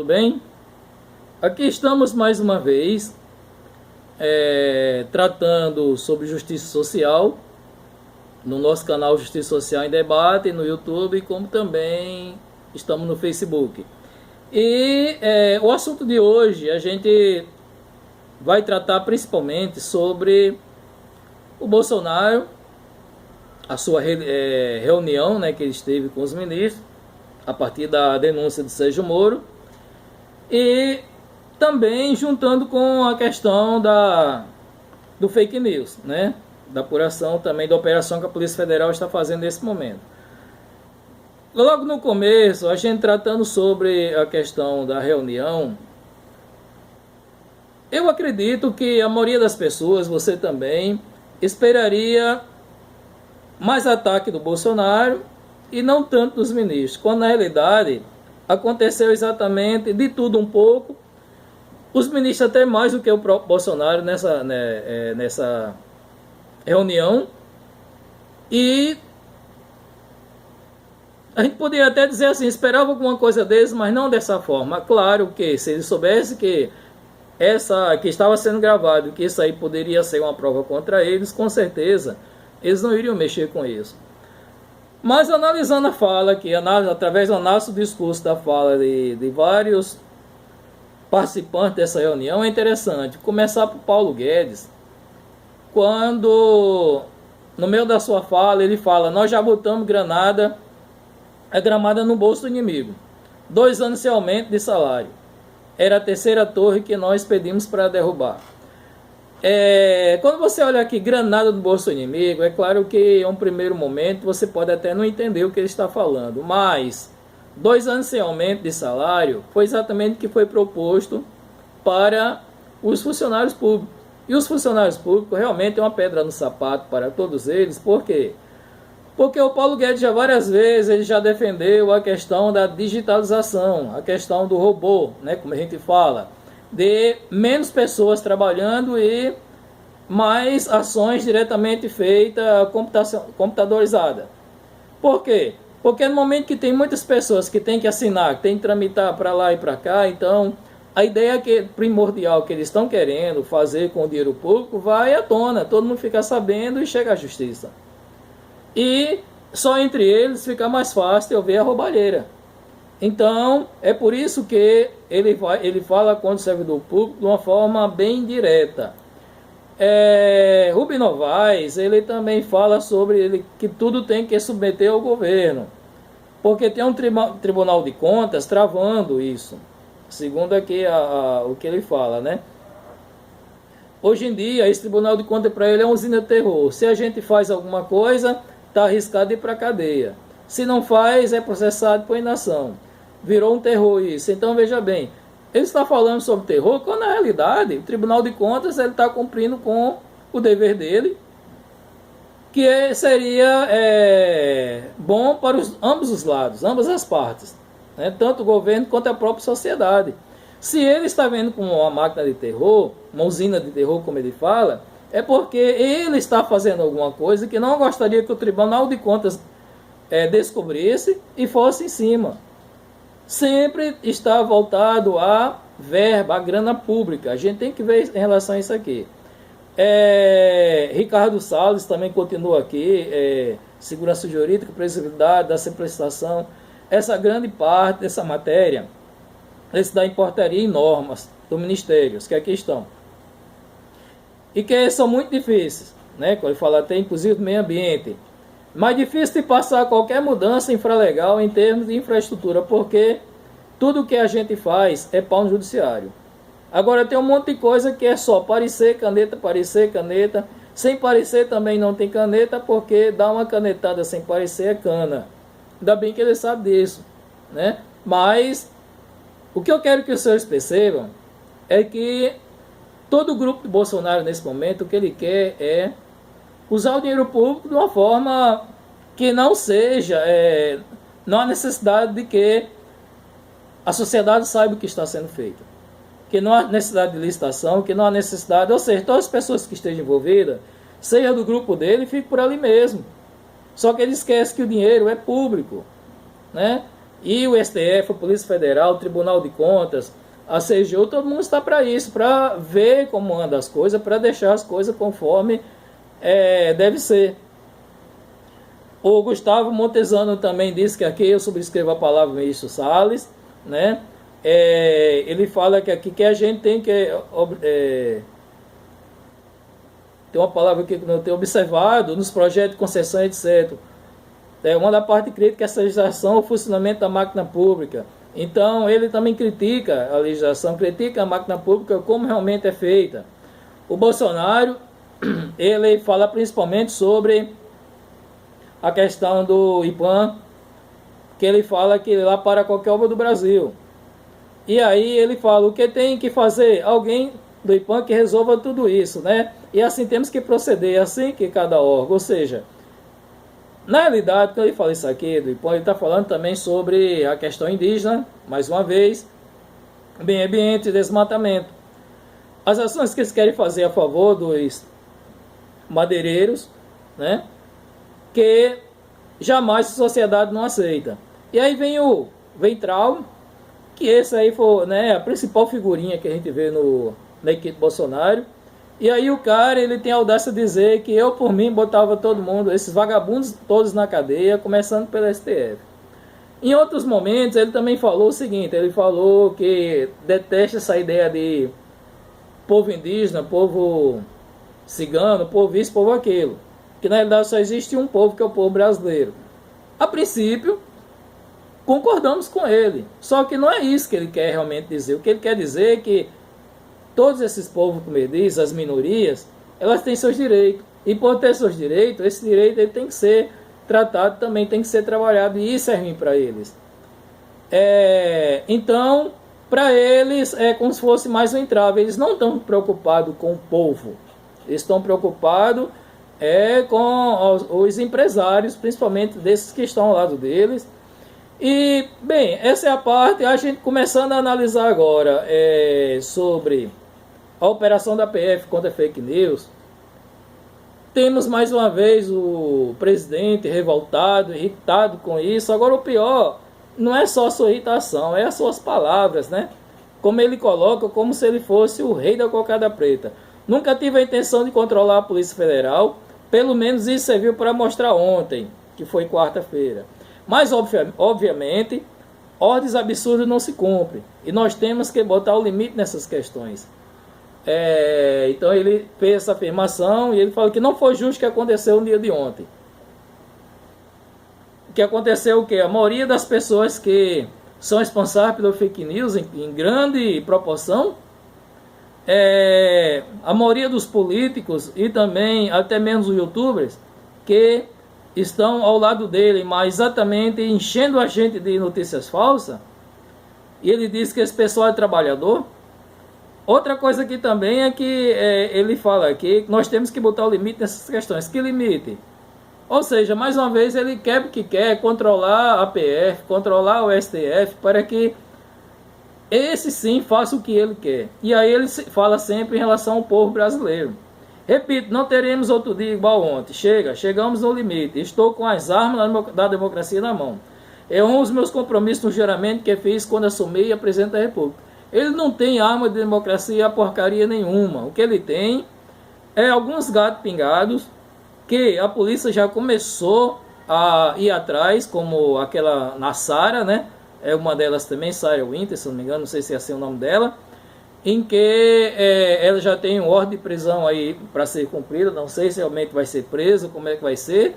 Tudo bem? Aqui estamos mais uma vez tratando sobre justiça social no nosso canal Justiça Social em Debate no YouTube, como também estamos no Facebook. E o assunto de hoje a gente vai tratar principalmente sobre o Bolsonaro, a sua reunião, né, que ele esteve com os ministros a partir da denúncia de Sérgio Moro, e também juntando com a questão do fake news, né, da apuração também da operação que a Polícia Federal está fazendo nesse momento. Logo no começo, a gente tratando sobre a questão da reunião, eu acredito que a maioria das pessoas, você também, esperaria mais ataque do Bolsonaro e não tanto dos ministros, quando na realidade aconteceu exatamente de tudo um pouco, os ministros até mais do que o próprio Bolsonaro nessa reunião, e a gente poderia até dizer assim, esperava alguma coisa deles, mas não dessa forma. Claro que se eles soubessem que estava sendo gravado, que isso aí poderia ser uma prova contra eles, com certeza eles não iriam mexer com isso. Mas analisando a fala aqui, através do análise do discurso da fala de vários participantes dessa reunião, é interessante começar por Paulo Guedes, quando no meio da sua fala ele fala: nós já botamos a gramada no bolso do inimigo, 2 anos sem aumento de salário, era a terceira torre que nós pedimos para derrubar. Quando você olha aqui, granada no bolso do inimigo, é claro que em um primeiro momento você pode até não entender o que ele está falando, mas 2 anos sem aumento de salário foi exatamente o que foi proposto para os funcionários públicos. E os funcionários públicos realmente é uma pedra no sapato para todos eles. Por quê? Porque o Paulo Guedes já várias vezes ele já defendeu a questão da digitalização, a questão do robô, né, como a gente fala, de menos pessoas trabalhando e mais ações diretamente feitas, computadorizada. Por quê? Porque no momento que tem muitas pessoas que têm que assinar, que têm que tramitar para lá e para cá, então a ideia primordial que eles estão querendo fazer com o dinheiro público vai à tona, todo mundo fica sabendo e chega à justiça. E só entre eles fica mais fácil eu ver a roubalheira. Então, é por isso que ele fala contra o servidor público de uma forma bem direta. Rubem Novaes, ele também fala sobre que tudo tem que submeter ao governo, porque tem um tribunal de contas travando isso, segundo aqui o que ele fala, né? Hoje em dia, esse tribunal de contas para ele é uma usina de terror. Se a gente faz alguma coisa, está arriscado ir para a cadeia. Se não faz, é processado por inação. Virou um terror isso. Então, veja bem, ele está falando sobre terror, quando na realidade o Tribunal de Contas ele está cumprindo com o dever dele, que seria bom para ambos os lados, ambas as partes, né? Tanto o governo quanto a própria sociedade. Se ele está vendo como uma máquina de terror, uma usina de terror, como ele fala, é porque ele está fazendo alguma coisa que não gostaria que o Tribunal de Contas descobrisse e fosse em cima. Sempre está voltado à verba, à grana pública. A gente tem que ver em relação a isso aqui. Ricardo Salles também continua aqui, segurança jurídica, previsibilidade, da simplificação. Essa grande parte dessa matéria, esse da importaria e normas do Ministério, que aqui estão. E que são muito difíceis, né? Quando ele fala até inclusive do meio ambiente. Mais difícil de passar qualquer mudança infralegal em termos de infraestrutura, porque tudo que a gente faz é pau no judiciário. Agora tem um monte de coisa que é só parecer caneta, sem parecer também não tem caneta, porque dar uma canetada sem parecer é cana. Ainda bem que ele sabe disso, né? Mas o que eu quero que os senhores percebam é que todo o grupo de Bolsonaro nesse momento, o que ele quer é usar o dinheiro público de uma forma que não seja, não há necessidade de que a sociedade saiba o que está sendo feito, que não há necessidade de licitação, que não há necessidade, ou seja, todas as pessoas que estejam envolvidas, seja do grupo dele, fique por ali mesmo. Só que ele esquece que o dinheiro é público, né? E o STF, a Polícia Federal, o Tribunal de Contas, a CGU, todo mundo está para isso, para ver como andam as coisas, para deixar as coisas conforme deve ser. O Gustavo Montezano também disse que aqui eu subscrevo a palavra ministro Salles, né? Ele fala que aqui que a gente tem que tem uma palavra que não tem observado nos projetos de concessão, etc. Uma da parte crítica é essa legislação, o funcionamento da máquina pública. Então ele também critica a legislação, critica a máquina pública como realmente é feita. O Bolsonaro, ele fala principalmente sobre a questão do IPAM, que ele fala que lá para qualquer obra do Brasil. E aí ele fala, o que tem que fazer? Alguém do IPAM que resolva tudo isso, né? E assim temos que proceder, assim que cada órgão, ou seja, na realidade, quando ele fala isso aqui do IPAM, ele está falando também sobre a questão indígena, mais uma vez, meio ambiente e desmatamento. As ações que eles querem fazer a favor dos madeireiros, né? Que jamais a sociedade não aceita. E aí vem o Ventral, que esse aí foi, né, a principal figurinha que a gente vê na equipe Bolsonaro. E aí o cara, ele tem a audácia de dizer que eu, por mim, botava todo mundo, esses vagabundos todos na cadeia, começando pelo STF. Em outros momentos, ele também falou o seguinte, ele falou que detesta essa ideia de povo indígena, povo cigano, povo isso, povo aquilo. Que na realidade só existe um povo, que é o povo brasileiro. A princípio, concordamos com ele. Só que não é isso que ele quer realmente dizer. O que ele quer dizer é que todos esses povos, como ele diz, as minorias, elas têm seus direitos. E por ter seus direitos, esse direito ele tem que ser tratado, também tem que ser trabalhado. E isso é ruim para eles. Então, para eles, é como se fosse mais um entrave. Eles não estão preocupados com o povo. Eles estão preocupados com os empresários, principalmente desses que estão ao lado deles. E, bem, essa é a parte, a gente começando a analisar agora sobre a operação da PF contra fake news. Temos mais uma vez o presidente revoltado, irritado com isso. Agora o pior não é só a sua irritação, é as suas palavras, né? Como ele coloca, como se ele fosse o rei da cocada preta. Nunca tive a intenção de controlar a Polícia Federal. Pelo menos isso serviu para mostrar ontem, que foi quarta-feira. Mas, obviamente, ordens absurdas não se cumprem. E nós temos que botar o limite nessas questões. Então ele fez essa afirmação e ele falou que não foi justo o que aconteceu no dia de ontem. O que aconteceu o quê? A maioria das pessoas que são responsáveis pelo fake news, em grande proporção, a maioria dos políticos e também até mesmo os youtubers que estão ao lado dele, mas exatamente enchendo a gente de notícias falsas. E ele diz que esse pessoal é trabalhador. Outra coisa aqui também é que ele fala aqui que nós temos que botar o limite nessas questões. Que limite? Ou seja, mais uma vez ele quer porque quer controlar a PF, controlar o STF, para que esse sim faça o que ele quer. E aí ele fala sempre em relação ao povo brasileiro. Repito, não teremos outro dia igual ontem. Chegamos no limite. Estou com as armas da democracia na mão. Eu honro os meus compromissos no juramento que fiz quando assumi a presidente da República. Ele não tem arma de democracia, porcaria nenhuma. O que ele tem é alguns gatos pingados que a polícia já começou a ir atrás, como aquela Nassara, né? É uma delas também, Sarah Winter, se não me engano, não sei se é assim o nome dela, em que ela já tem um ordem de prisão aí para ser cumprida, não sei se realmente vai ser preso, como é que vai ser,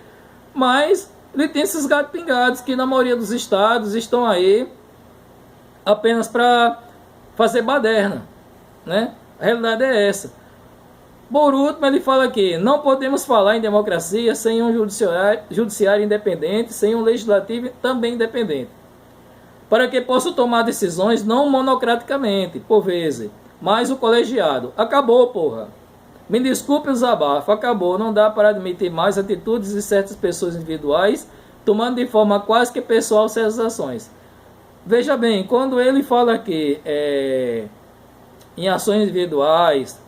mas ele tem esses gatos pingados que na maioria dos estados estão aí apenas para fazer baderna, né? A realidade é essa. Por último, ele fala aqui, não podemos falar em democracia sem um judiciário independente, sem um legislativo também independente, para que possa tomar decisões não monocraticamente, por vezes, mas o colegiado. Acabou, porra. Me desculpe o desabafo, acabou. Não dá para admitir mais atitudes de certas pessoas individuais, tomando de forma quase que pessoal certas ações. Veja bem, quando ele fala aqui em ações individuais,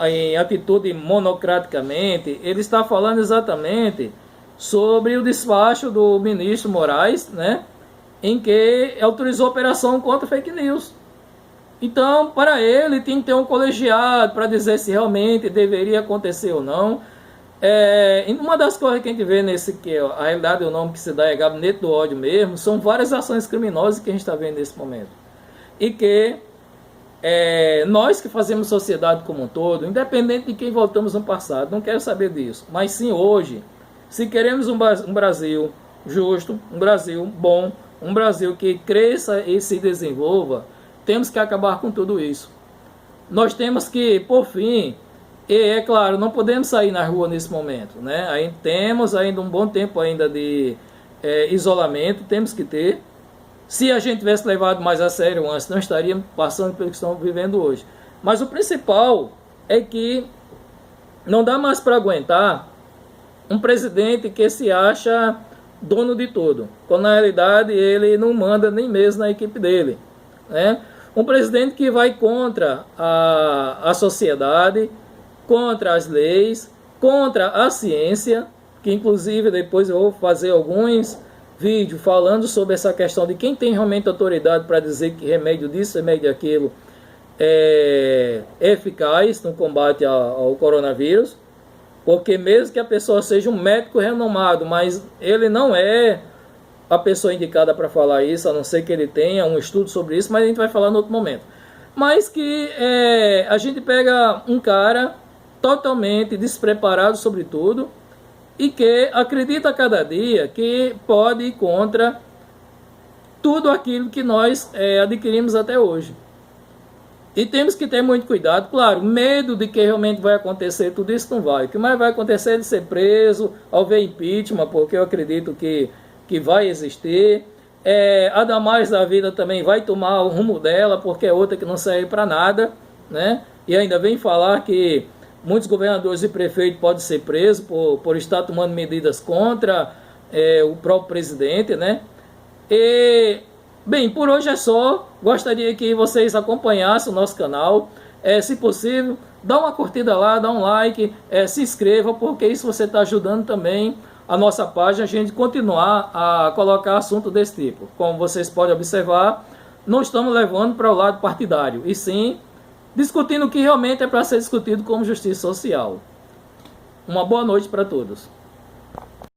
em atitude monocraticamente, ele está falando exatamente sobre o despacho do ministro Moraes, né? em que autorizou a operação contra fake news. Então, para ele, tem que ter um colegiado para dizer se realmente deveria acontecer ou não. Uma das coisas que a gente vê nesse, que a realidade, o nome que se dá é Gabinete do Ódio mesmo, são várias ações criminosas que a gente está vendo nesse momento. E que nós que fazemos sociedade como um todo, independente de quem voltamos no passado, não quero saber disso, mas sim hoje, se queremos um Brasil justo, um Brasil bom, um Brasil que cresça e se desenvolva, temos que acabar com tudo isso. Nós temos que, por fim, e é claro, não podemos sair na rua nesse momento, né? Aí temos ainda um bom tempo ainda de isolamento, temos que ter. Se a gente tivesse levado mais a sério antes, não estaríamos passando pelo que estamos vivendo hoje. Mas o principal é que não dá mais para aguentar um presidente que se acha dono de tudo, quando na realidade ele não manda nem mesmo na equipe dele, né? Um presidente que vai contra a sociedade, contra as leis, contra a ciência, que inclusive depois eu vou fazer alguns vídeos falando sobre essa questão de quem tem realmente autoridade para dizer que remédio disso, remédio daquilo é eficaz no combate ao coronavírus, porque mesmo que a pessoa seja um médico renomado, mas ele não é a pessoa indicada para falar isso, a não ser que ele tenha um estudo sobre isso, mas a gente vai falar em outro momento. Mas que a gente pega um cara totalmente despreparado sobre tudo e que acredita a cada dia que pode ir contra tudo aquilo que nós adquirimos até hoje. E temos que ter muito cuidado, claro, medo de que realmente vai acontecer tudo isso não vai. O que mais vai acontecer é ele ser preso, ao ver impeachment, porque eu acredito que vai existir. A Damares da vida também vai tomar o rumo dela, porque é outra que não serve para nada, né? E ainda vem falar que muitos governadores e prefeitos podem ser presos por estar tomando medidas contra o próprio presidente, né? Bem, por hoje é só. Gostaria que vocês acompanhassem o nosso canal. Se possível, dá uma curtida lá, dá um like, se inscreva, porque isso você está ajudando também a nossa página, a gente continuar a colocar assunto desse tipo. Como vocês podem observar, não estamos levando para o lado partidário, e sim discutindo o que realmente é para ser discutido como justiça social. Uma boa noite para todos.